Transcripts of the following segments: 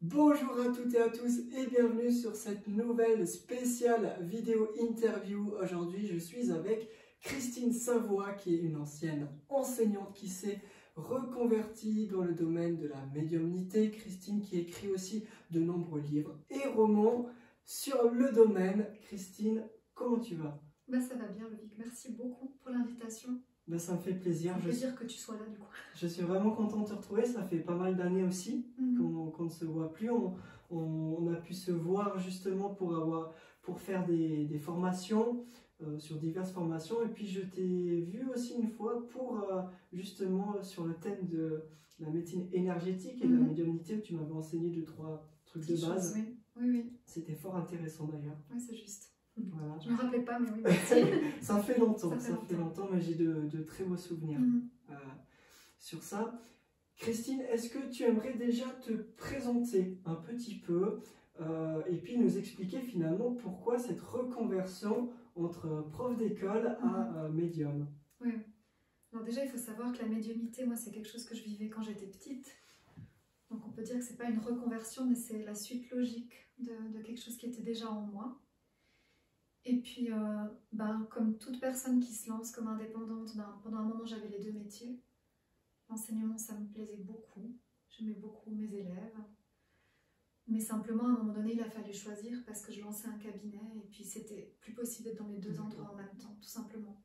Bonjour à toutes et à tous et bienvenue sur cette nouvelle spéciale vidéo interview. Aujourd'hui, je suis avec Christine Savoie, qui est une ancienne enseignante qui s'est reconvertie dans le domaine de la médiumnité. Christine qui écrit aussi de nombreux livres et romans sur le domaine. Christine, comment tu vas? Ça va bien, Loïc. Merci beaucoup pour l'invitation. Ça me fait plaisir. Ça me fait plaisir que tu sois là, du coup. Je suis vraiment contente de te retrouver. Ça fait pas mal d'années aussi qu'on ne se voit plus. On a pu se voir justement pour faire des formations, sur diverses formations. Et puis je t'ai vu aussi une fois pour justement sur le thème de la médecine énergétique et de la médiumnité, où tu m'avais enseigné 2-3 trucs de base. Oui. C'était fort intéressant d'ailleurs. Oui, c'est juste. Voilà. Je ne me rappelais pas, mais oui, merci. Ça fait longtemps, mais j'ai de très beaux souvenirs sur ça. Christine, est-ce que tu aimerais déjà te présenter un petit peu et puis nous expliquer finalement pourquoi cette reconversion entre prof d'école à médium? Oui. Alors déjà, il faut savoir que la médiumnité, moi, c'est quelque chose que je vivais quand j'étais petite. Donc on peut dire que ce n'est pas une reconversion, mais c'est la suite logique de quelque chose qui était déjà en moi. Et puis, comme toute personne qui se lance comme indépendante, pendant un moment, j'avais les deux métiers. L'enseignement, ça me plaisait beaucoup. J'aimais beaucoup mes élèves. Mais simplement, à un moment donné, il a fallu choisir parce que je lançais un cabinet et puis c'était plus possible d'être dans les deux endroits en même temps, tout simplement.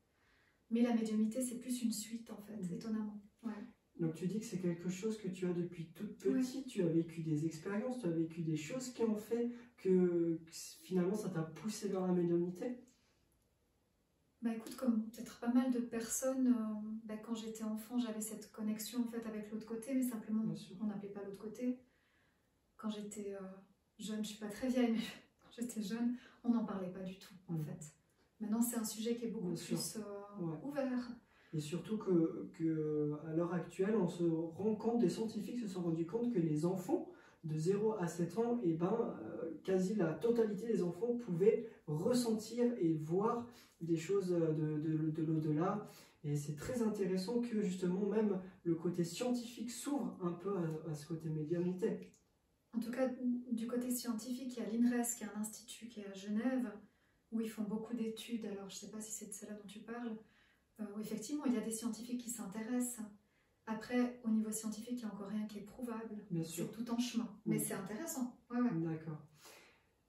Mais la médiumnité, c'est plus une suite, en fait, étonnamment. Ouais. Donc tu dis que c'est quelque chose que tu as depuis toute petite, tu as vécu des expériences, tu as vécu des choses qui ont fait que finalement ça t'a poussé vers la médiumnité? Écoute, comme peut-être pas mal de personnes, quand j'étais enfant, j'avais cette connexion en fait avec l'autre côté, mais simplement on n'appelait pas l'autre côté. Quand j'étais jeune, je suis pas très vieille, mais quand j'étais jeune, on n'en parlait pas du tout en fait. Maintenant c'est un sujet qui est beaucoup plus ouvert. Et surtout que à l'heure actuelle, on se rend compte, des scientifiques se sont rendus compte que les enfants de 0 à 7 ans, quasi la totalité des enfants pouvaient ressentir et voir des choses de l'au-delà. Et c'est très intéressant que justement même le côté scientifique s'ouvre un peu à ce côté médiumnité. En tout cas, du côté scientifique, il y a l'INRES, qui est un institut qui est à Genève, où ils font beaucoup d'études. Alors je ne sais pas si c'est de celle-là dont tu parles. Où effectivement, il y a des scientifiques qui s'intéressent. Après, au niveau scientifique, il n'y a encore rien qui est prouvable. C'est tout en chemin. Mais c'est intéressant. Ouais. D'accord.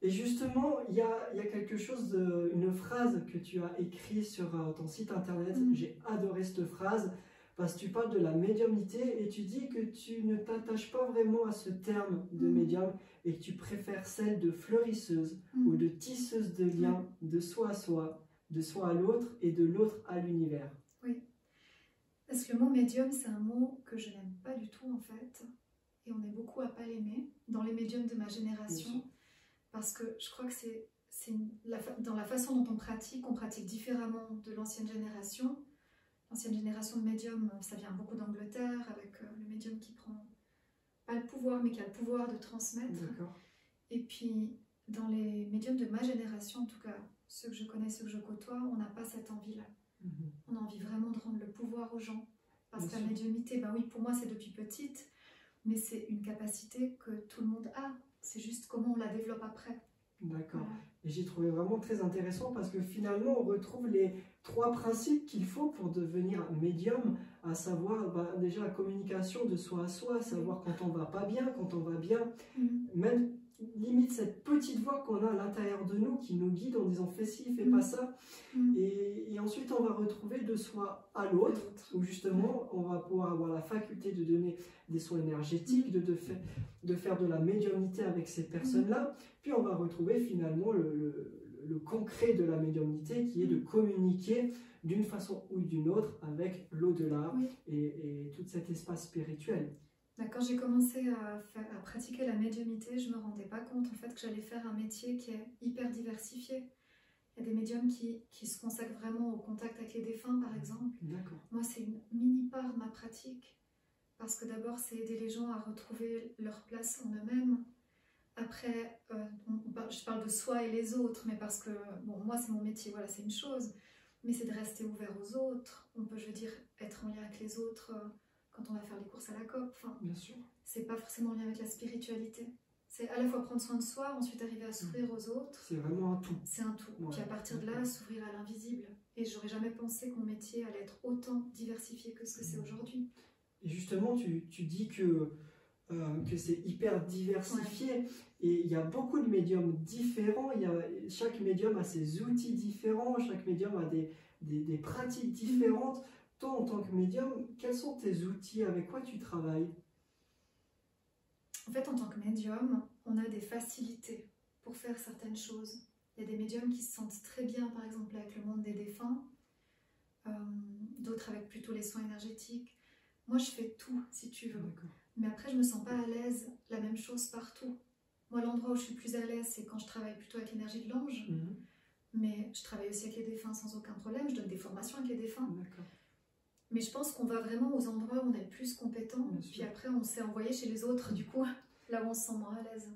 Et justement, il y a quelque chose, une phrase que tu as écrite sur ton site internet. J'ai adoré cette phrase parce que tu parles de la médiumnité et tu dis que tu ne t'attaches pas vraiment à ce terme de médium et que tu préfères celle de fleurisseuse ou de tisseuse de liens de soi à soi, de soi à l'autre et de l'autre à l'univers. Oui, parce que le mot médium, c'est un mot que je n'aime pas du tout en fait, et on est beaucoup à pas l'aimer dans les médiums de ma génération, parce que je crois que c'est dans la façon dont on pratique différemment de l'ancienne génération. L'ancienne génération de médiums, ça vient beaucoup d'Angleterre, avec le médium qui prend pas le pouvoir, mais qui a le pouvoir de transmettre. Et puis, dans les médiums de ma génération, en tout cas, ceux que je connais, ceux que je côtoie, on n'a pas cette envie-là. On a envie vraiment de rendre le pouvoir aux gens. Parce que la médiumnité, oui, pour moi, c'est depuis petite, mais c'est une capacité que tout le monde a. C'est juste comment on la développe après. D'accord. Et j'ai trouvé vraiment très intéressant parce que finalement, on retrouve les 3 principes qu'il faut pour devenir médium, à savoir déjà la communication de soi à soi, savoir quand on va pas bien, quand on va bien, même limite cette petite voix qu'on a à l'intérieur de nous qui nous guide en disant fais ci, fais pas ça. Et ensuite on va retrouver de soi à l'autre, où justement on va pouvoir avoir la faculté de donner des soins énergétiques, de faire de la médiumnité avec ces personnes-là. Puis on va retrouver finalement le concret de la médiumnité qui est de communiquer d'une façon ou d'une autre avec l'au-delà et tout cet espace spirituel. Quand j'ai commencé à pratiquer la médiumnité, je ne me rendais pas compte en fait que j'allais faire un métier qui est hyper diversifié. Il y a des médiums qui se consacrent vraiment au contact avec les défunts, par exemple. Moi, c'est une mini-part de ma pratique. Parce que d'abord, c'est aider les gens à retrouver leur place en eux-mêmes. Après, je parle de soi et les autres, mais parce que, moi, c'est mon métier, voilà, c'est une chose. Mais c'est de rester ouvert aux autres. On peut, je veux dire, être en lien avec les autres quand on va faire les courses à la COP. Enfin, bien sûr. C'est pas forcément en lien avec la spiritualité. C'est à la fois prendre soin de soi, ensuite arriver à s'ouvrir aux autres. C'est vraiment un tout. C'est un tout. Ouais. Puis à partir de là, s'ouvrir à l'invisible. Et j'aurais jamais pensé que mon métier allait être autant diversifié que ce que c'est aujourd'hui. Et justement, tu dis que c'est hyper diversifié et il y a beaucoup de médiums différents. Chaque médium a ses outils différents, chaque médium a des pratiques différentes. Toi, en tant que médium, quels sont tes outils? Avec quoi tu travailles? En fait, en tant que médium, on a des facilités pour faire certaines choses. Il y a des médiums qui se sentent très bien, par exemple, avec le monde des défunts, d'autres avec plutôt les soins énergétiques. Moi, je fais tout, si tu veux. Mais après, je ne me sens pas à l'aise la même chose partout. Moi, l'endroit où je suis plus à l'aise, c'est quand je travaille plutôt avec l'énergie de l'ange. Mais je travaille aussi avec les défunts sans aucun problème. Je donne des formations avec les défunts. Mais je pense qu'on va vraiment aux endroits où on est le plus compétent. Puis après, on s'est envoyé chez les autres, du coup, là où on se sent moins à l'aise.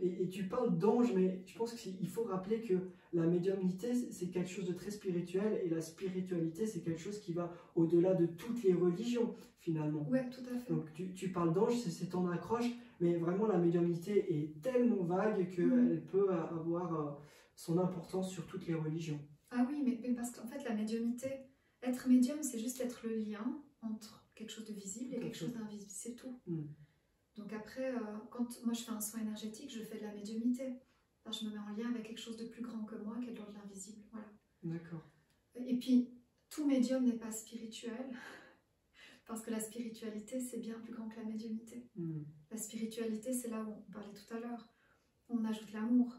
Et tu parles d'ange, mais je pense qu'il faut rappeler que la médiumnité, c'est quelque chose de très spirituel, et la spiritualité, c'est quelque chose qui va au-delà de toutes les religions, finalement. Oui, tout à fait. Donc tu parles d'ange, c'est ton accroche, mais vraiment la médiumnité est tellement vague qu'elle peut avoir son importance sur toutes les religions. Ah oui, mais parce qu'en fait, la médiumnité, être médium, c'est juste être le lien entre quelque chose de visible et quelque chose d'invisible, c'est tout. Donc après, quand moi je fais un soin énergétique, je fais de la médiumnité. Enfin, je me mets en lien avec quelque chose de plus grand que moi, qui est de l'invisible. Voilà. D'accord. Et puis, tout médium n'est pas spirituel, parce que la spiritualité, c'est bien plus grand que la médiumnité. La spiritualité, c'est là où on parlait tout à l'heure, on ajoute l'amour.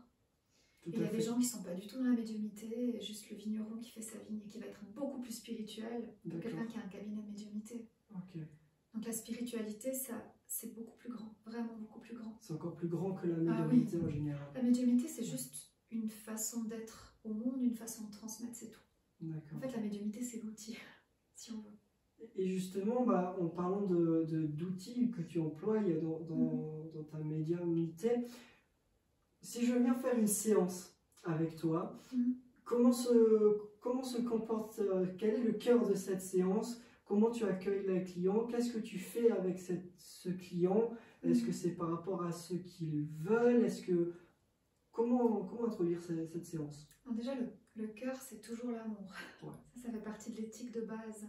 Et il y a des gens qui ne sont pas du tout dans la médiumnité, et juste le vigneron qui fait sa vigne et qui va être beaucoup plus spirituel que quelqu'un qui a un cabinet de médiumnité. Donc la spiritualité, c'est beaucoup plus grand, vraiment beaucoup plus grand. C'est encore plus grand que la médiumnité en général. La médiumité, c'est juste une façon d'être au monde, une façon de transmettre, c'est tout. En fait, la médiumité, c'est l'outil, si on veut. Et justement, en parlant d'outils que tu emploies dans ta médiumnité, si je viens faire une séance avec toi, comment se comporte, quel est le cœur de cette séance? Comment tu accueilles les clients? Qu'est-ce que tu fais avec ce client? Est-ce que c'est par rapport à ce qu'ils veulent? Comment introduire cette séance? Alors déjà, le cœur, c'est toujours l'amour. Ça fait partie de l'éthique de base.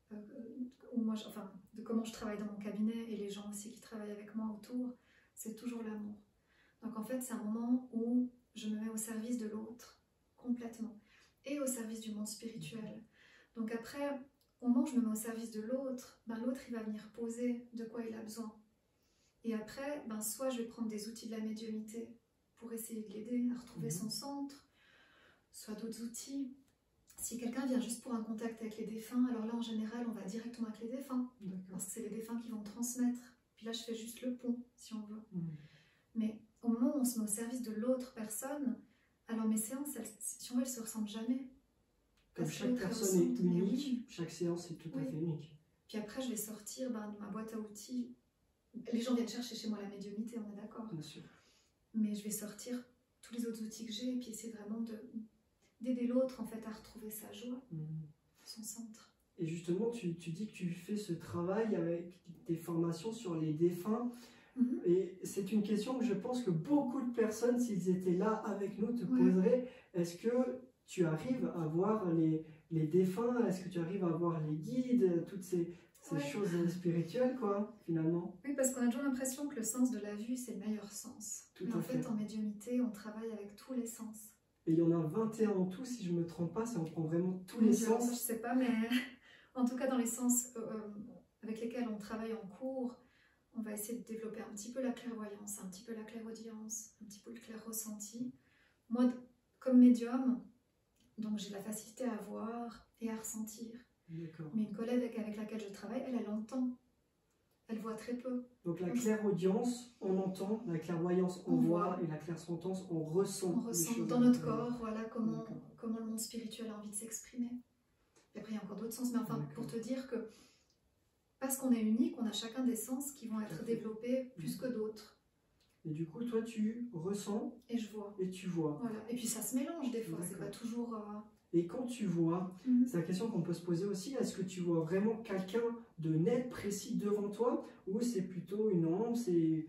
De comment je travaille dans mon cabinet et les gens aussi qui travaillent avec moi autour, c'est toujours l'amour. Donc en fait, c'est un moment où je me mets au service de l'autre, complètement, et au service du monde spirituel. Donc après, au moment où je me mets au service de l'autre, l'autre il va venir poser de quoi il a besoin. Et après, soit je vais prendre des outils de la médiumnité pour essayer de l'aider à retrouver son centre, soit d'autres outils. Si quelqu'un vient juste pour un contact avec les défunts, alors là en général on va directement avec les défunts, parce que c'est les défunts qui vont transmettre. Puis là je fais juste le pont, si on veut. Mais au moment où on se met au service de l'autre personne, alors mes séances, si on veut, elles ne se ressemblent jamais. Comme chaque personne est unique, chaque séance est tout à fait unique. Puis après, je vais sortir de ma boîte à outils. Les gens viennent chercher chez moi la médiumnité, on est d'accord. Bien sûr. Mais je vais sortir tous les autres outils que j'ai et puis essayer vraiment d'aider l'autre en fait à retrouver sa joie, son centre. Et justement, tu dis que tu fais ce travail avec des formations sur les défunts. Et c'est une question que je pense que beaucoup de personnes, s'ils étaient là avec nous, te poseraient. Est-ce que tu arrives à voir les défunts? Est-ce que tu arrives à voir les guides? Toutes ces choses spirituelles, quoi, finalement. Oui, parce qu'on a toujours l'impression que le sens de la vue, c'est le meilleur sens. Mais en fait, en médiumnité, on travaille avec tous les sens. Et il y en a 21 en tout, si je ne me trompe pas, ça on prend vraiment tous les sens. Je ne sais pas, mais en tout cas, dans les sens avec lesquels on travaille en cours, on va essayer de développer un petit peu la clairvoyance, un petit peu la clairaudience, un petit peu le clair ressenti. Moi, comme médium, donc j'ai de la facilité à voir et à ressentir. Mais une collègue avec laquelle je travaille, elle entend. Elle voit très peu. Donc la clairaudience, on entend, la clairvoyance, on voit, et la clairsentence, on ressent. On ressent dans notre corps, voilà comment le monde spirituel a envie de s'exprimer. Et après, il y a encore d'autres sens, mais enfin, pour te dire que parce qu'on est unique, on a chacun des sens qui vont être développés plus que d'autres. Et du coup, toi, tu ressens et je vois. Et tu vois. Voilà. Et puis ça se mélange des fois, c'est pas toujours... Et quand tu vois, c'est la question qu'on peut se poser aussi, est-ce que tu vois vraiment quelqu'un de net, précis devant toi, ou c'est plutôt une ombre, c'est...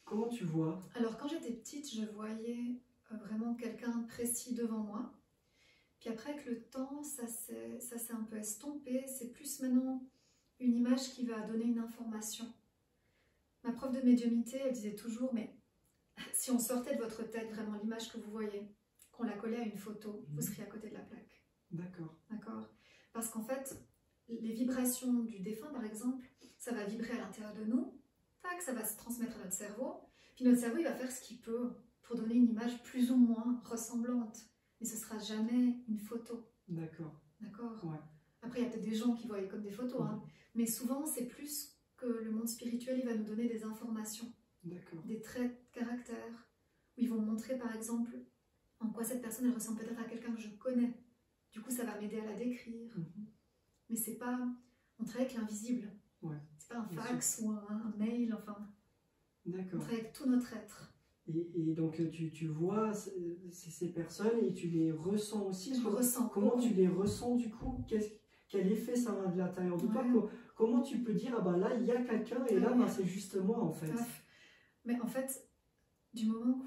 Comment tu vois? Alors quand j'étais petite, je voyais vraiment quelqu'un précis devant moi. Puis après, avec le temps, ça s'est un peu estompé. C'est plus maintenant une image qui va donner une information. Ma prof de médiumnité, elle disait toujours, mais si on sortait de votre tête vraiment l'image que vous voyez, qu'on la collait à une photo, vous seriez à côté de la plaque. D'accord. D'accord? Parce qu'en fait, les vibrations du défunt, par exemple, ça va vibrer à l'intérieur de nous, tac, ça va se transmettre à notre cerveau, puis notre cerveau, il va faire ce qu'il peut pour donner une image plus ou moins ressemblante. Mais ce ne sera jamais une photo. D'accord. D'accord? Ouais. Après, il y a peut-être des gens qui voyaient comme des photos, hein, mais souvent, c'est plus que le monde spirituel, il va nous donner des informations, des traits de caractère, où ils vont montrer, par exemple, en quoi cette personne, elle ressemble peut-être à quelqu'un que je connais. Du coup, ça va m'aider à la décrire. Mais c'est pas... On travaille avec l'invisible. Ouais. C'est pas un fax ou un mail, enfin... D'accord. On travaille avec tout notre être. Et donc, tu vois ces personnes et tu les ressens aussi. Je ressens. Comment tu les ressens du coup? Quel effet ça a de l'intérieur de toi? Comment tu peux dire, ah ben là, il y a quelqu'un et là, ben, c'est juste moi en fait. Mais en fait, du moment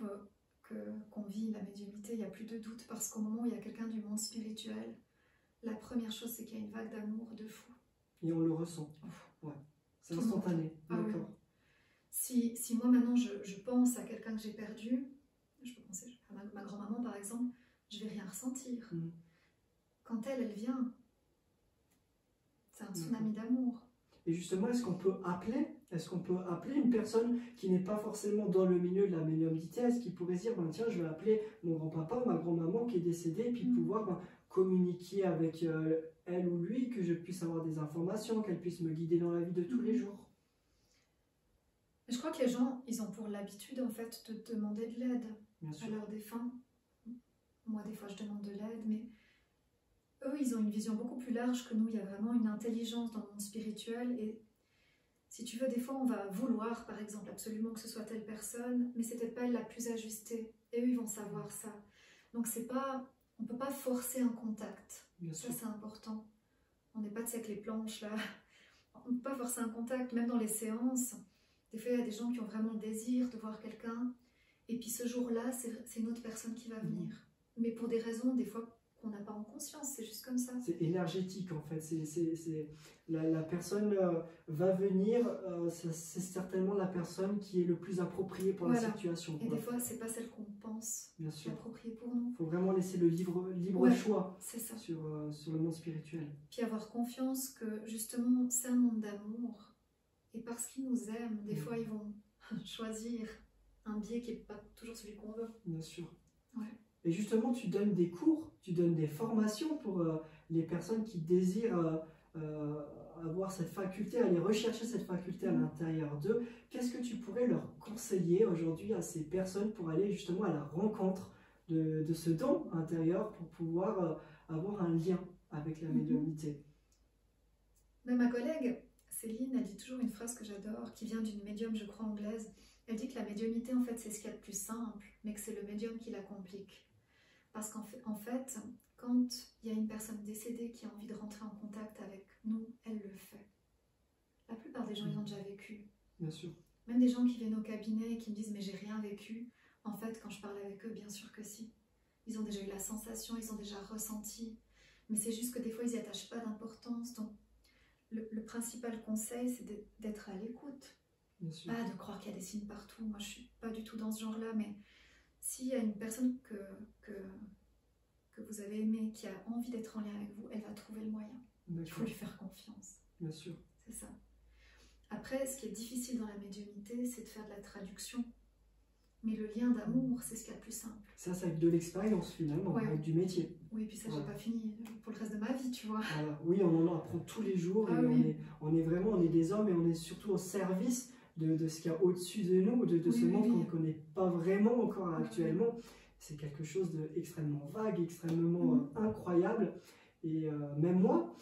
qu'on vit la médiumnité, il n'y a plus de doute parce qu'au moment où il y a quelqu'un du monde spirituel, la première chose, c'est qu'il y a une vague d'amour de fou. Et on le ressent. Ouais. C'est instantané. D'accord. Oui. Si moi maintenant je pense à quelqu'un que j'ai perdu, je peux penser à ma grand-maman par exemple, je vais rien ressentir. Quand elle vient, c'est un tsunami d'amour. Et justement, est-ce qu'on peut appeler une personne qui n'est pas forcément dans le milieu de la médiumnité? Est-ce qu'il pourrait se dire, ben, tiens, je vais appeler mon grand-papa ou ma grand-maman qui est décédée et puis pouvoir communiquer avec elle ou lui, que je puisse avoir des informations, qu'elle puisse me guider dans la vie de tous les jours? Je crois que les gens, ils ont pour l'habitude en fait de demander de l'aide à leurs défunts. Moi, des fois, je demande de l'aide, mais eux, ils ont une vision beaucoup plus large que nous. Il y a vraiment une intelligence dans le monde spirituel. Et si tu veux, des fois, on va vouloir, par exemple, absolument que ce soit telle personne, mais c'est peut-être pas elle la plus ajustée. Et eux, ils vont savoir ça. Donc, c'est pas, on ne peut pas forcer un contact. Ça, c'est important. On n'est pas avec les planches, là. On ne peut pas forcer un contact, même dans les séances. Des fois, il y a des gens qui ont vraiment le désir de voir quelqu'un. Et puis, ce jour-là, c'est une autre personne qui va venir. Mais pour des raisons, des fois, qu'on n'a pas en conscience, c'est juste comme ça. C'est énergétique en fait, la personne va venir, c'est certainement la personne qui est le plus appropriée pour la situation. Et des fois, c'est pas celle qu'on pense qui est appropriée pour nous. Il faut vraiment laisser le libre choix sur le monde spirituel. Puis avoir confiance que justement, c'est un monde d'amour. Et parce qu'ils nous aiment, des fois, ils vont choisir un biais qui n'est pas toujours celui qu'on veut. Bien sûr. Ouais. Et justement, tu donnes des cours, tu donnes des formations pour les personnes qui désirent avoir cette faculté, aller rechercher cette faculté à l'intérieur d'eux. Qu'est-ce que tu pourrais leur conseiller aujourd'hui à ces personnes pour aller justement à la rencontre de ce don intérieur pour pouvoir avoir un lien avec la médiumnité? Ma collègue Céline, elle dit toujours une phrase que j'adore, qui vient d'une médium, je crois, anglaise. Elle dit que la médiumnité, en fait, c'est ce qu'il y a de plus simple, mais que c'est le médium qui la complique. Parce qu'en fait, quand il y a une personne décédée qui a envie de rentrer en contact avec nous, elle le fait. La plupart des gens, ils ont déjà vécu. Bien sûr. Même des gens qui viennent au cabinet et qui me disent « mais j'ai rien vécu », en fait, quand je parle avec eux, bien sûr que si. Ils ont déjà eu la sensation, ils ont déjà ressenti. Mais c'est juste que des fois, ils n'y attachent pas d'importance. Donc, le principal conseil, c'est d'être à l'écoute. Pas de croire qu'il y a des signes partout. Moi, je ne suis pas du tout dans ce genre-là, mais s'il y a une personne que vous avez aimée, qui a envie d'être en lien avec vous, elle va trouver le moyen. Il faut lui faire confiance. Bien sûr. C'est ça. Après, ce qui est difficile dans la médiumnité, c'est de faire de la traduction. Mais le lien d'amour, c'est ce qu'il y a de plus simple. Ça avec de l'expérience finalement, avec du métier. Oui, puis ça, j'ai pas fini pour le reste de ma vie, tu vois. Voilà. Oui, on en apprend tous les jours et on est des hommes et on est surtout au service de ce qu'il y a au-dessus de nous, de ce monde qu'on ne connaît pas vraiment encore actuellement. C'est quelque chose d'extrêmement vague, extrêmement incroyable. Et même moi,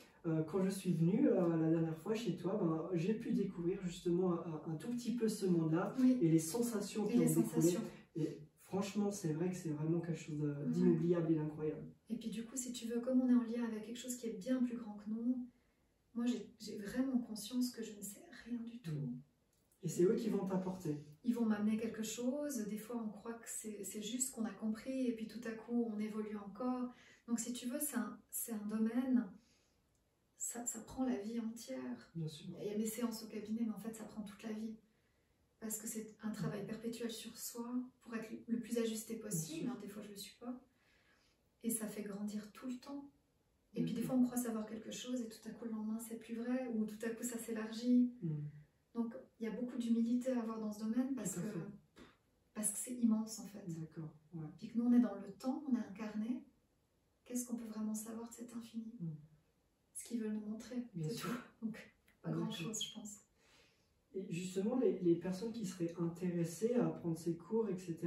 quand je suis venue la dernière fois chez toi, j'ai pu découvrir justement un tout petit peu ce monde-là et les sensations qui ont découlé. Et franchement, c'est vrai que c'est vraiment quelque chose d'inoubliable et d'incroyable. Et puis du coup, si tu veux, comme on est en lien avec quelque chose qui est bien plus grand que nous, moi j'ai vraiment conscience que je ne sais rien du tout. Et c'est eux qui vont t'apporter. ils vont m'amener quelque chose. Des fois, on croit que c'est juste qu'on a compris, et puis tout à coup, on évolue encore. Donc, si tu veux, c'est un domaine, ça prend la vie entière. Bien sûr. Il y a mes séances au cabinet, mais en fait, ça prend toute la vie. Parce que c'est un travail perpétuel sur soi, pour être le plus ajusté possible. Hein, des fois, je ne le suis pas. Et ça fait grandir tout le temps. Et puis, des fois, on croit savoir quelque chose, et tout à coup, le lendemain, c'est plus vrai, ou tout à coup, ça s'élargit. Donc, il y a beaucoup d'humilité à avoir dans ce domaine, parce que c'est immense, en fait. D'accord. Ouais. Puis que nous, on est dans le temps, on est incarné. Qu'est-ce qu'on peut vraiment savoir de cet infini? Ce qu'ils veulent nous montrer, c'est tout. Donc, pas grand-chose, je pense. Et justement, les personnes qui seraient intéressées à prendre ces cours, etc.,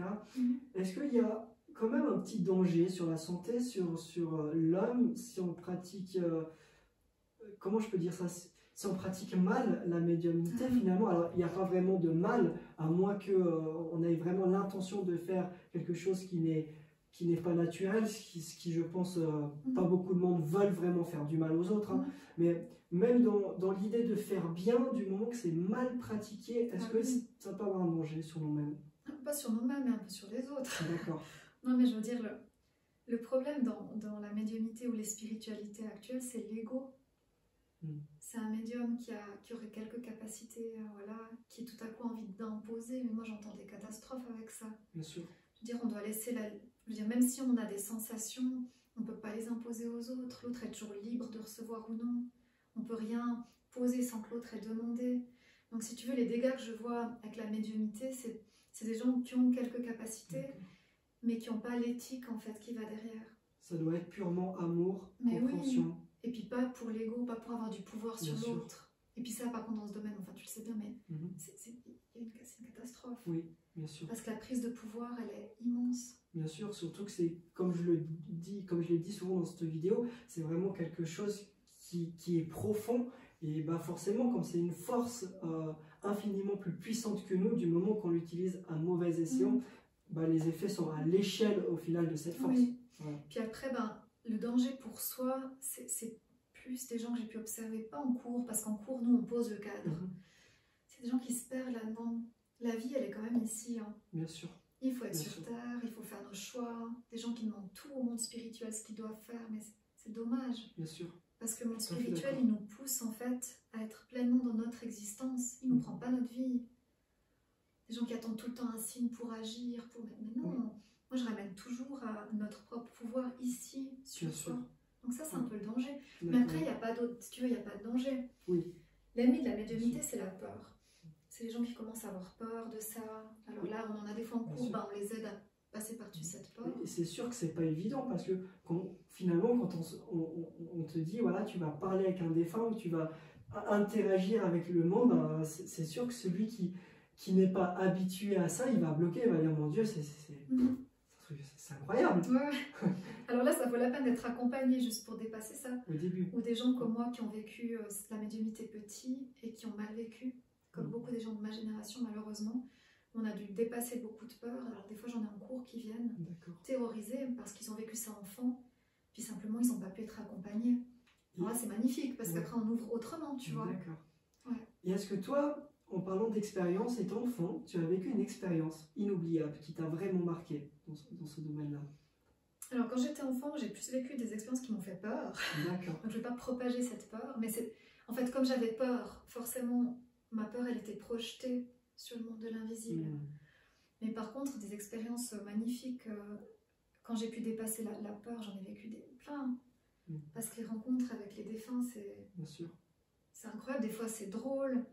est-ce qu'il y a quand même un petit danger sur la santé, sur l'homme, si on pratique, comment je peux dire ça, si on pratique mal la médiumnité finalement? Alors il n'y a pas vraiment de mal, à moins qu'on ait vraiment l'intention de faire quelque chose qui n'est pas naturel, ce qui je pense, pas beaucoup de monde veulent vraiment faire du mal aux autres, hein. Mais même dans l'idée de faire bien, du moment que c'est mal pratiqué, est-ce que ça peut avoir un danger sur nous-mêmes? Pas sur nous-mêmes, mais un peu sur les autres. D'accord. Non, mais je veux dire, le problème dans la médiumnité ou les spiritualités actuelles, c'est l'ego. C'est un médium qui aurait quelques capacités, voilà, qui tout à coup a envie d'imposer, mais moi j'entends des catastrophes avec ça. Bien sûr. Je veux dire, on doit laisser je veux dire, même si on a des sensations, on ne peut pas les imposer aux autres. L'autre est toujours libre de recevoir ou non. On ne peut rien poser sans que l'autre ait demandé. Donc si tu veux, les dégâts que je vois avec la médiumnité, c'est des gens qui ont quelques capacités, mais qui n'ont pas l'éthique en fait qui va derrière. Ça doit être purement amour, compréhension. Oui. Et puis pas pour l'ego, pas pour avoir du pouvoir sur l'autre. Et puis ça, par contre, dans ce domaine, enfin tu le sais bien, mais c'est une catastrophe. Oui, bien sûr. Parce que la prise de pouvoir, elle est immense. Bien sûr, surtout que c'est, comme je l'ai dit souvent dans cette vidéo, c'est vraiment quelque chose qui est profond. Et bah forcément, comme c'est une force infiniment plus puissante que nous, du moment qu'on l'utilise à mauvais escient, bah, les effets sont à l'échelle au final de cette force. Oui. Voilà. Puis après, le danger pour soi, c'est plus des gens que j'ai pu observer, pas en cours, parce qu'en cours, nous, on pose le cadre. C'est des gens qui se perdent là-dedans. La vie, elle est quand même ici. Hein. Bien sûr. Il faut être sur Terre, il faut faire nos choix. Des gens qui demandent tout au monde spirituel, ce qu'ils doivent faire, mais c'est dommage. Bien sûr. Parce que le monde spirituel, il nous pousse en fait à être pleinement dans notre existence. Il ne nous prend pas notre vie. Des gens qui attendent tout le temps un signe pour agir. Mais non, moi je ramène toujours à notre propre pouvoir ici, sur soi. Donc ça, c'est un peu le danger. Mais après, il n'y a pas d'autre, si tu veux, il n'y a pas de danger. L'ennemi de la médiumnité, c'est la peur. C'est les gens qui commencent à avoir peur de ça. Alors là, on en a des fois en cours, on les aide à passer par-dessus cette peur. Et c'est sûr que c'est pas évident, parce que finalement, quand on te dit, voilà, tu vas parler avec un défunt, ou tu vas interagir avec le monde, c'est sûr que celui qui n'est pas habitué à ça, il va bloquer, il va dire, mon Dieu, c'est incroyable. Alors là, ça vaut la peine d'être accompagné juste pour dépasser ça. Au début. Ou des gens comme moi qui ont vécu la médiumnité petit et qui ont mal vécu, comme beaucoup des gens de ma génération, malheureusement. On a dû dépasser beaucoup de peurs. Alors des fois, j'en ai en cours qui viennent terrorisés parce qu'ils ont vécu ça enfant, puis simplement, ils n'ont pas pu être accompagnés. Alors là, c'est magnifique, parce qu'après, on ouvre autrement, tu vois. D'accord. Et est-ce que toi, en parlant d'expérience, étant enfant, tu as vécu une expérience inoubliable qui t'a vraiment marqué dans ce domaine-là? Alors, quand j'étais enfant, j'ai plus vécu des expériences qui m'ont fait peur. D'accord. Donc, je ne vais pas propager cette peur, mais en fait, comme j'avais peur, forcément, ma peur, elle était projetée sur le monde de l'invisible. Mais par contre, des expériences magnifiques, quand j'ai pu dépasser la peur, j'en ai vécu plein. Parce que les rencontres avec les défunts, c'est incroyable. Des fois, c'est drôle.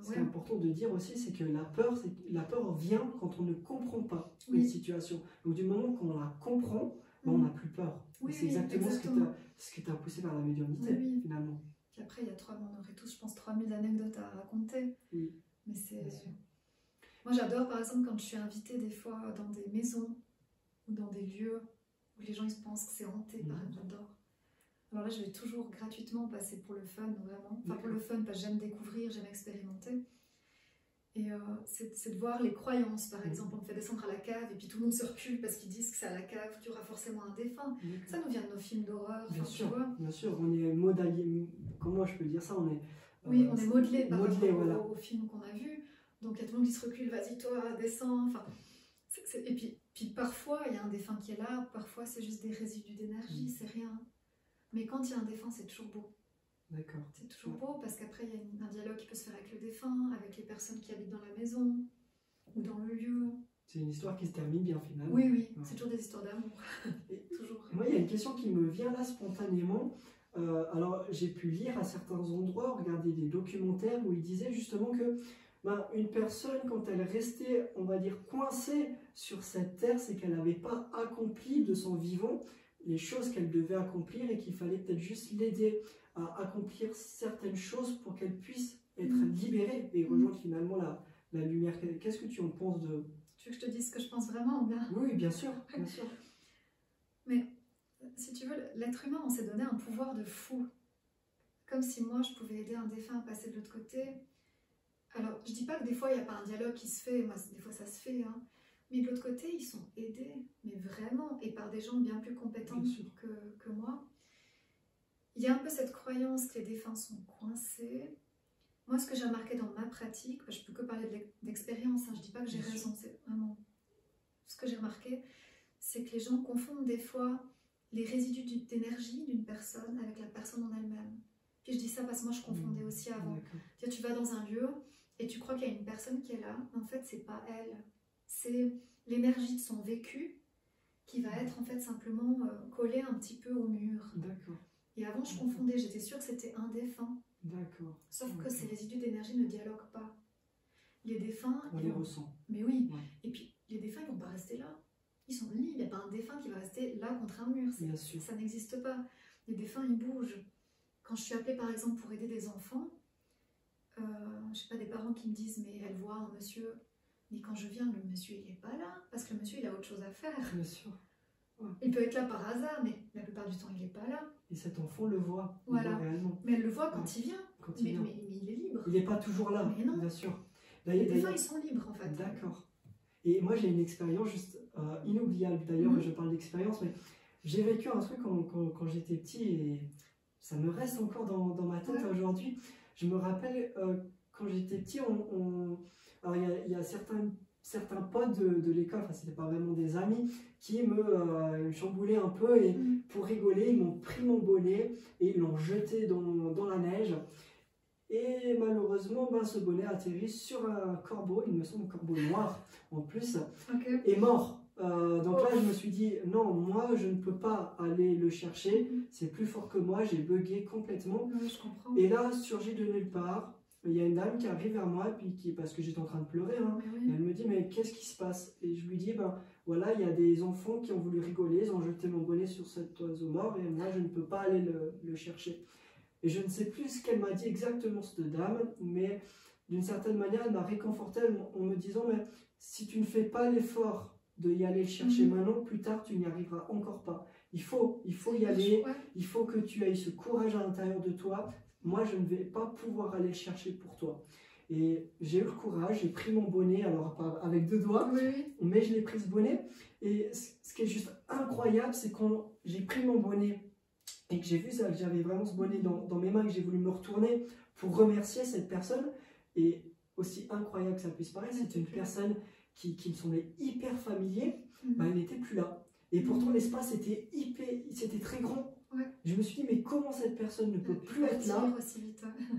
C'est important de dire aussi, c'est que la peur vient quand on ne comprend pas une situation. Donc du moment qu'on la comprend, on n'a plus peur. C'est exactement ce qui t'a poussé vers la médiumnité, finalement. Puis après, on aurait tous, je pense, 3000 anecdotes à raconter. Mais c'est... Moi, j'adore, par exemple, quand je suis invitée des fois dans des maisons ou dans des lieux où les gens ils pensent que c'est hanté, par exemple, j'adore. Alors là, je vais toujours gratuitement passer pour le fun, vraiment. Enfin, pour le fun, parce que j'aime découvrir, j'aime expérimenter. Et c'est de voir les croyances, par exemple. On me fait descendre à la cave et puis tout le monde se recule parce qu'ils disent que c'est à la cave qu'il y aura forcément un défunt. Ça nous vient de nos films d'horreur. Bien sûr, on est modalier. Comment je peux dire ça? On est modelé par rapport aux films qu'on a vus. Donc il y a tout le monde qui se recule, vas-y toi, descends. Enfin, et puis parfois il y a un défunt qui est là, parfois c'est juste des résidus d'énergie, c'est rien. Mais quand il y a un défunt, c'est toujours beau. D'accord. C'est toujours beau parce qu'après il y a un dialogue qui peut se faire avec le défunt, avec les personnes qui habitent dans la maison ou dans le lieu. C'est une histoire qui se termine bien finalement. Oui, oui, c'est toujours des histoires d'amour. Toujours. Moi, il y a une question qui me vient là spontanément. Alors, j'ai pu lire à certains endroits, regarder des documentaires où ils disaient justement que une personne, quand elle restait, on va dire, coincée sur cette terre, c'est qu'elle n'avait pas accompli de son vivant les choses qu'elle devait accomplir et qu'il fallait peut-être juste l'aider à accomplir certaines choses pour qu'elle puisse être libérée et rejoindre finalement la lumière. Qu'est-ce que tu en penses de... Tu veux que je te dise ce que je pense vraiment bien? Oui, bien sûr, bien sûr. Mais si tu veux, l'être humain, on s'est donné un pouvoir de fou. Comme si moi, je pouvais aider un défunt à passer de l'autre côté. Alors, je dis pas que des fois, il n'y a pas un dialogue qui se fait. Moi, des fois, ça se fait. Hein. Mais de l'autre côté, ils sont aidés. Mais vraiment. Et par des gens bien plus compétents que moi. Il y a un peu cette croyance que les défunts sont coincés. Moi, ce que j'ai remarqué dans ma pratique, je ne peux que parler d'expérience. Hein, je ne dis pas que j'ai raison. C'est vraiment ce que j'ai remarqué. C'est que les gens confondent des fois les résidus d'énergie d'une personne avec la personne en elle-même. Puis je dis ça parce que moi je confondais aussi avant. Tu vas dans un lieu et tu crois qu'il y a une personne qui est là, mais en fait c'est pas elle. C'est l'énergie de son vécu qui va être en fait simplement collée un petit peu au mur. Et avant je confondais, j'étais sûre que c'était un défunt. Sauf que ces résidus d'énergie ne dialoguent pas. Les défunts... On les ressent. Mais oui. Et puis les défunts ils vont pas rester là. Ils sont libres, il n'y a pas un défunt qui va rester là contre un mur, ça n'existe pas. Les défunts, ils bougent. Quand je suis appelée par exemple pour aider des enfants, je sais pas, des parents qui me disent mais elle voit un monsieur, mais quand je viens, le monsieur il n'est pas là, parce que le monsieur il a autre chose à faire. Bien sûr. Il peut être là par hasard, mais la plupart du temps il n'est pas là. Et cet enfant le voit, voilà. Le voit réellement. Mais elle le voit quand il vient, mais il est libre. Il n'est pas toujours là, mais non. Bien sûr. Les défunts ils sont libres en fait. D'accord. Et moi, j'ai une expérience juste inoubliable. D'ailleurs, je parle d'expérience, mais j'ai vécu un truc quand j'étais petit et ça me reste encore dans ma tête aujourd'hui. Je me rappelle, quand j'étais petit, alors il y a certains potes de l'école, enfin, c'était pas vraiment des amis, qui me chamboulaient un peu et pour rigoler, ils m'ont pris mon bonnet et ils l'ont jeté dans la neige. Et malheureusement, ce bonnet atterrit sur un corbeau, il me semble un corbeau noir en plus, et mort. Donc là, je me suis dit, non, moi, je ne peux pas aller le chercher, c'est plus fort que moi, j'ai bugué complètement. Je comprends. Et là, surgit de nulle part, il y a une dame qui arrive vers moi, puis parce que j'étais en train de pleurer, hein, et elle me dit, mais qu'est-ce qui se passe? Et je lui dis, voilà, il y a des enfants qui ont voulu rigoler, ils ont jeté mon bonnet sur cet oiseau mort, et moi, je ne peux pas aller le chercher. Et je ne sais plus ce qu'elle m'a dit exactement, cette dame, mais d'une certaine manière, elle m'a réconforté en me disant, mais si tu ne fais pas l'effort de y aller le chercher maintenant, plus tard, tu n'y arriveras encore pas. Il faut y aller, il faut que tu aies ce courage à l'intérieur de toi. Moi, je ne vais pas pouvoir aller le chercher pour toi. Et j'ai eu le courage, j'ai pris mon bonnet, alors pas avec 2 doigts, mais je l'ai pris ce bonnet. Et ce qui est juste incroyable, c'est quand j'ai pris mon bonnet, et que j'ai vu ça, que j'avais vraiment ce bonnet dans mes mains, que j'ai voulu me retourner pour remercier cette personne. Et aussi incroyable que ça puisse paraître, c'est une personne qui me semblait hyper familier, elle n'était plus là. Et pourtant l'espace c'était très grand. Je me suis dit, mais comment cette personne ne peut plus être là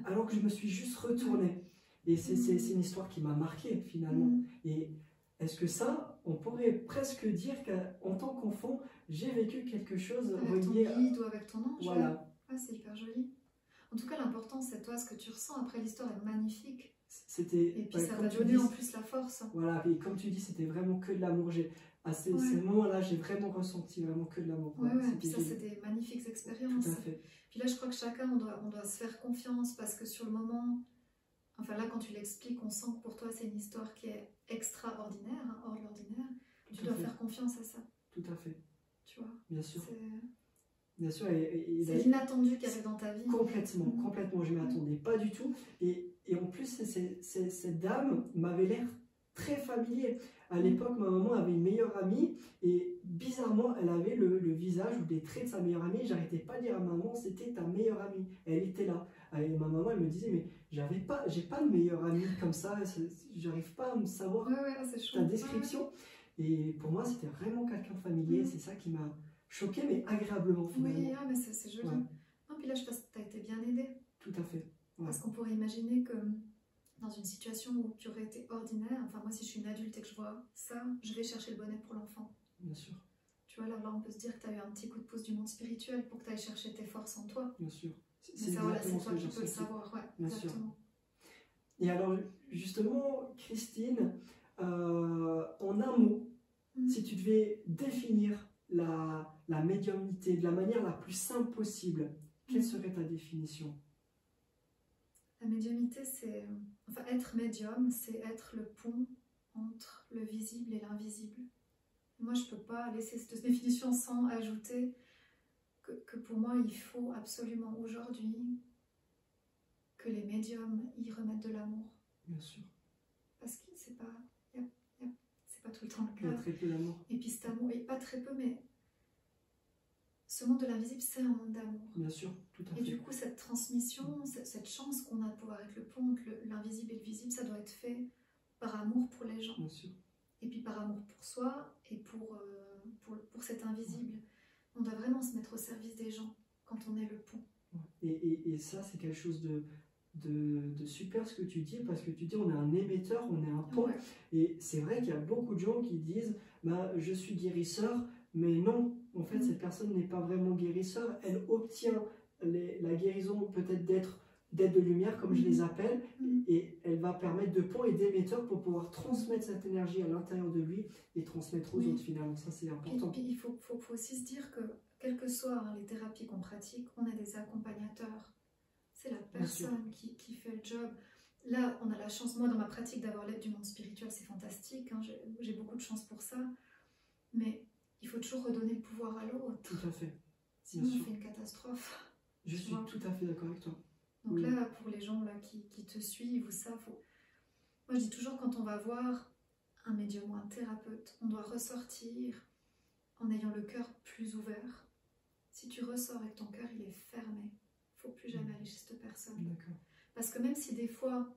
alors que je me suis juste retournée. Et c'est une histoire qui m'a marqué finalement. Et est-ce que ça, on pourrait presque dire qu'en tant qu'enfant, j'ai vécu quelque chose relié ton guide ou avec ton ange. Voilà. C'est hyper joli. En tout cas, l'important, c'est toi, ce que tu ressens. Après, l'histoire est magnifique. Et puis ça t'a donné en plus la force. Voilà, et comme tu dis, c'était vraiment que de l'amour. À ces moments-là, j'ai vraiment ressenti vraiment que de l'amour. Puis ça, c'est des magnifiques expériences. Tout à fait. Puis là, je crois que chacun, on doit se faire confiance parce que sur le moment, enfin là, quand tu l'expliques, on sent que pour toi, c'est une histoire qui est extraordinaire, hein, hors de l'ordinaire. Tu dois faire confiance à ça. Tout à fait. Tu vois. Bien sûr. Bien sûr. C'est l'inattendu qui arrive dans ta vie. Complètement, complètement. Je ne m'y attendais pas du tout. Et en plus, cette dame m'avait l'air très familier. À l'époque, ma maman avait une meilleure amie et bizarrement, elle avait le visage ou des traits de sa meilleure amie. J'arrêtais pas de dire à maman, c'était ta meilleure amie. Elle était là. Et ma maman, elle me disait, mais j'ai pas de meilleure amie comme ça. J'arrive pas à me savoir ta description. Et pour moi, c'était vraiment quelqu'un de familier. C'est ça qui m'a choqué, mais agréablement finalement. Oui, mais c'est joli. Ouais. Non, puis là, je pense que tu as été bien aidée. Tout à fait. Ouais. Parce qu'on pourrait imaginer que dans une situation qui aurait été ordinaire, enfin moi si je suis une adulte et que je vois ça, je vais chercher le bonheur pour l'enfant. Bien sûr. Tu vois, là on peut se dire que tu as eu un petit coup de pouce du monde spirituel pour que tu ailles chercher tes forces en toi. Bien sûr. C'est toi qui peux le savoir. Ouais, bien exactement. Sûr. Et alors justement, Christine, en un mot, si tu devais définir la médiumnité de la manière la plus simple possible, quelle serait ta définition? La médiumnité, c'est... Enfin, être médium, c'est être le pont entre le visible et l'invisible. Moi, je ne peux pas laisser cette définition sans ajouter que pour moi, il faut absolument aujourd'hui que les médiums y remettent de l'amour. Bien sûr. Parce que c'est pas tout le temps le cas. Il y a très peu d'amour. Et puis cet amour, et pas très peu, mais ce monde de l'invisible, c'est un monde d'amour. Bien sûr, tout à fait. Et du coup, cette transmission, cette chance qu'on a de pouvoir être le pont entre l'invisible et le visible, ça doit être fait par amour pour les gens. Bien sûr. Et puis par amour pour soi et pour cet invisible. On doit vraiment se mettre au service des gens quand on est le pont. Et ça, c'est quelque chose de super ce que tu dis, parce que tu dis on est un émetteur, on est un pont. Ouais. Et c'est vrai qu'il y a beaucoup de gens qui disent bah, je suis guérisseur, mais non, en fait, cette personne n'est pas vraiment guérisseur. Elle obtient la guérison peut-être d'être de lumière, comme je les appelle, et elle va permettre de pont et d'émetteur pour pouvoir transmettre cette énergie à l'intérieur de lui et transmettre aux autres finalement. Ça, c'est important. Et puis il faut aussi se dire que, quelles que soient les thérapies qu'on pratique, on a des accompagnateurs. C'est la personne qui fait le job. Là, on a la chance, moi dans ma pratique, d'avoir l'aide du monde spirituel, c'est fantastique, hein, j'ai beaucoup de chance pour ça, mais il faut toujours redonner le pouvoir à l'autre. Tout à fait. Sinon, on fait une catastrophe. Je suis tout à fait d'accord avec toi. Donc là, pour les gens là, qui te suivent ou ça, moi je dis toujours, quand on va voir un médium ou un thérapeute, on doit ressortir en ayant le cœur plus ouvert. Si tu ressors et que ton cœur il est fermé, il ne faut plus jamais aller chez cette personne. Parce que même si des fois,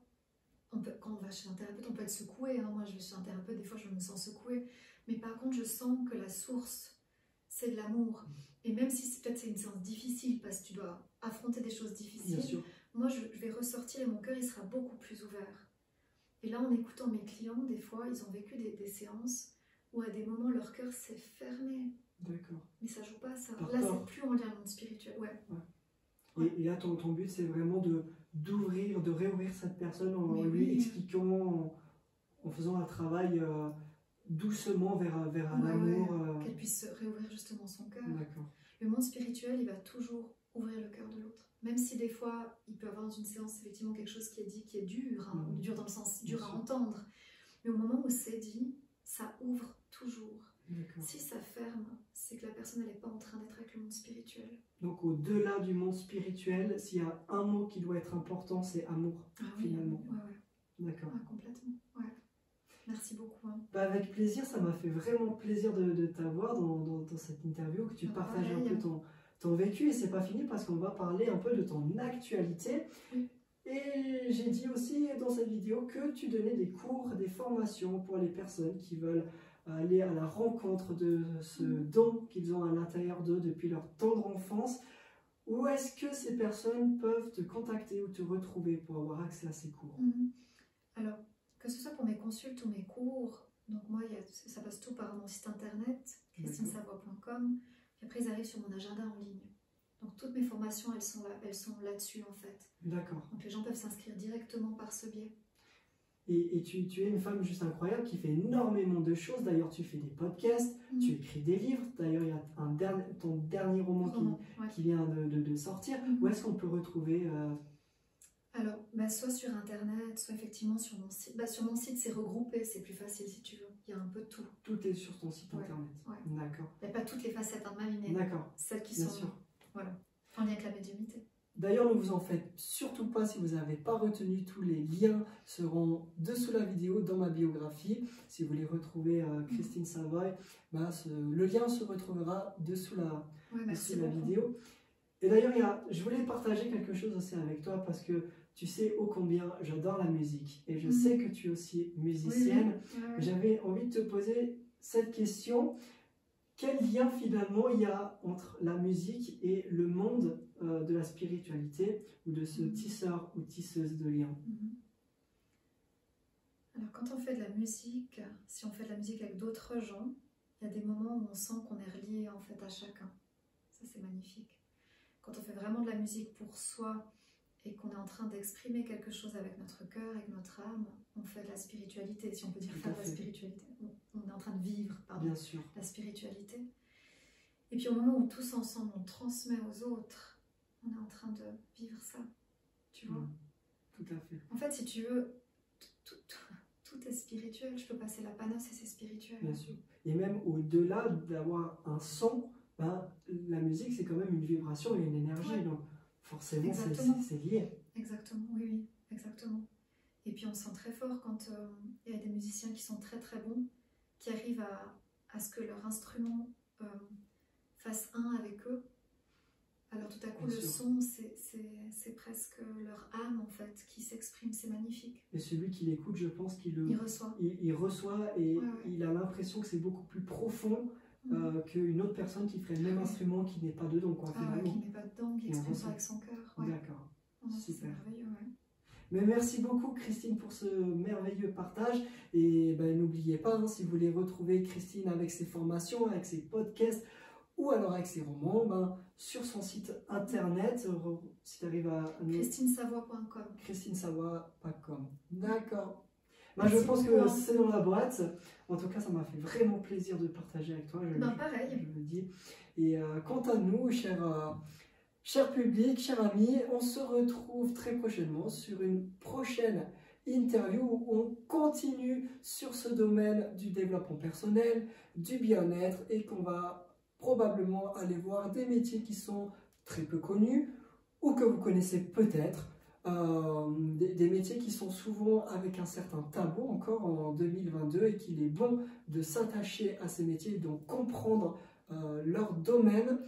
quand on va chez un thérapeute, on peut être secoué. Hein. Moi je vais chez un thérapeute, des fois je me sens secouée. Mais par contre, je sens que la source, c'est de l'amour. Et même si peut-être c'est une séance difficile, parce que tu dois affronter des choses difficiles, moi je vais ressortir et mon cœur il sera beaucoup plus ouvert. Et là, en écoutant mes clients, des fois, ils ont vécu des séances où à des moments leur cœur s'est fermé. D'accord. Mais ça joue pas ça. Là, c'est plus en lien avec le monde spirituel. Et là, ton but, c'est vraiment d'ouvrir, de réouvrir cette personne en lui expliquant, en faisant un travail doucement vers un amour. Qu'elle puisse réouvrir justement son cœur. D'accord. Le monde spirituel, il va toujours ouvrir le cœur de l'autre. Même si des fois, il peut y avoir dans une séance effectivement quelque chose qui est dit, qui est dur, hein, dur dans le sens dur à entendre. Mais au moment où c'est dit, ça ouvre toujours. Si ça ferme, c'est que la personne n'est pas en train d'être avec le monde spirituel. Donc au-delà du monde spirituel, s'il y a un mot qui doit être important, c'est amour, finalement. D'accord. Complètement, Merci beaucoup. Hein. Bah, avec plaisir, ça m'a fait vraiment plaisir de t'avoir dans cette interview, que tu partages un peu ton vécu, et c'est pas fini parce qu'on va parler un peu de ton actualité. Et j'ai dit aussi dans cette vidéo que tu donnais des cours, des formations pour les personnes qui veulent aller à la rencontre de ce don qu'ils ont à l'intérieur d'eux depuis leur tendre enfance. Où est-ce que ces personnes peuvent te contacter ou te retrouver pour avoir accès à ces cours? Alors, que ce soit pour mes consultes ou mes cours, donc moi, ça passe tout par mon site internet, christinesavoie.com. Puis après, ils arrivent sur mon agenda en ligne. Donc toutes mes formations, elles sont là-dessus en fait. D'accord. Donc les gens peuvent s'inscrire directement par ce biais. Et tu es une femme juste incroyable qui fait énormément de choses. D'ailleurs, tu fais des podcasts, tu écris des livres. D'ailleurs, il y a ton dernier roman qui vient de sortir. Où est-ce qu'on peut retrouver Alors, soit sur internet, soit effectivement sur mon site. Sur mon site, c'est regroupé, c'est plus facile si tu veux. Il y a un peu de tout. Tout est sur ton site internet. D'accord. Il n'y a pas toutes les facettes de ma vie, mais celles qui sont en lien avec la médiumnité. D'ailleurs, ne vous en faites surtout pas si vous n'avez pas retenu. Tous les liens seront dessous la vidéo, dans ma biographie. Si vous voulez retrouver Christine Savoy, le lien se retrouvera dessous la vidéo. Et d'ailleurs, je voulais partager quelque chose aussi avec toi parce que tu sais ô combien j'adore la musique. Et je sais que tu es aussi musicienne. J'avais envie de te poser cette question. Quel lien finalement il y a entre la musique et le monde de la spiritualité ou de ce tisseur ou tisseuse de liens? Alors quand on fait de la musique, si on fait de la musique avec d'autres gens, il y a des moments où on sent qu'on est relié en fait à chacun. Ça c'est magnifique. Quand on fait vraiment de la musique pour soi et qu'on est en train d'exprimer quelque chose avec notre cœur, avec notre âme, on fait de la spiritualité, si on peut dire faire de la spiritualité. On est en train de vivre Bien sûr. la spiritualité. Et puis au moment où tous ensemble on transmet aux autres, on est en train de vivre ça, tu vois. Tout à fait. En fait, si tu veux, tout est spirituel. Je peux passer la panosse et c'est spirituel. Bien sûr. Et même au-delà d'avoir un son, la musique c'est quand même une vibration et une énergie. Donc forcément c'est lié. Exactement, oui, exactement. Et puis on sent très fort quand il y a des musiciens qui sont très très bons, qui arrivent à ce que leur instrument fasse un avec eux. Alors tout à coup le son c'est presque leur âme en fait qui s'exprime, c'est magnifique. Et celui qui l'écoute, je pense qu'il reçoit. Il reçoit et il a l'impression que c'est beaucoup plus profond qu'une autre personne qui ferait le même instrument qui n'est pas dedans. Qui n'est pas dedans, qui exprime ça avec son cœur. D'accord, super. C'est merveilleux, Mais merci beaucoup Christine pour ce merveilleux partage et n'oubliez pas, si vous voulez retrouver Christine avec ses formations, avec ses podcasts ou alors avec ses romans, sur son site internet, si tu arrives à... christinesavoie.com. christinesavoie.com. D'accord. Je pense que c'est dans la boîte. En tout cas, ça m'a fait vraiment plaisir de partager avec toi. Pareil. Je le dis. Et quant à nous, cher public, chers amis, on se retrouve très prochainement sur une prochaine interview où on continue sur ce domaine du développement personnel, du bien-être et qu'on va probablement aller voir des métiers qui sont très peu connus ou que vous connaissez peut-être, des métiers qui sont souvent avec un certain tabou encore en 2022 et qu'il est bon de s'attacher à ces métiers et donc comprendre leur domaine.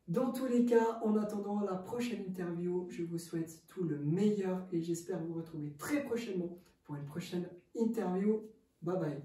Dans tous les cas, en attendant la prochaine interview, je vous souhaite tout le meilleur et j'espère vous retrouver très prochainement pour une prochaine interview. Bye bye.